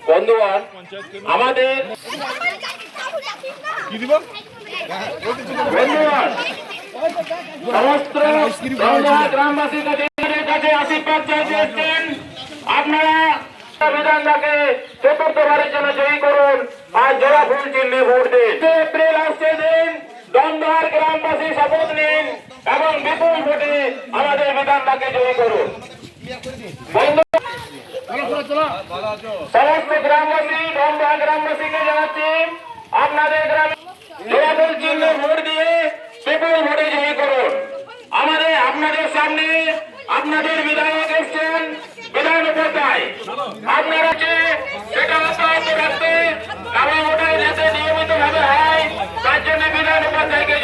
বন্ধুগণ, আমাদের সমস্ত গ্রামবাসীর কাছে আশীর্বাদ চাইছেন, আপনারা বিধানটাকে চতুর্থবারের জন্য জয়ী করুন আর জোড়া ফুল চিহ্নে ভোট দিন। এপ্রিল আসছে দিন, দমদমার গ্রামবাসী শপথ নিন এবং বিপুল ভোটে আমাদের বিধানটাকে জয়ী করুন। সমস্ত গ্রামবাসী, দমদমা গ্রামবাসীকে জানাচ্ছি, আপনাদের গ্রামে জোড়া ফুল চিহ্নে ভোট দিয়ে বিপুল ভোটে জয়ী করুন। আপনাদের সামনে আপনাদের বিধায়ক এসছেন, বিধান উপাধ্যায়। আপনারা সেটা অব্যাহত রাখতে এবং ওটাই যাতে নিয়মিত ভাবে হয় তার জন্য বিধান উপাধ্যায়কে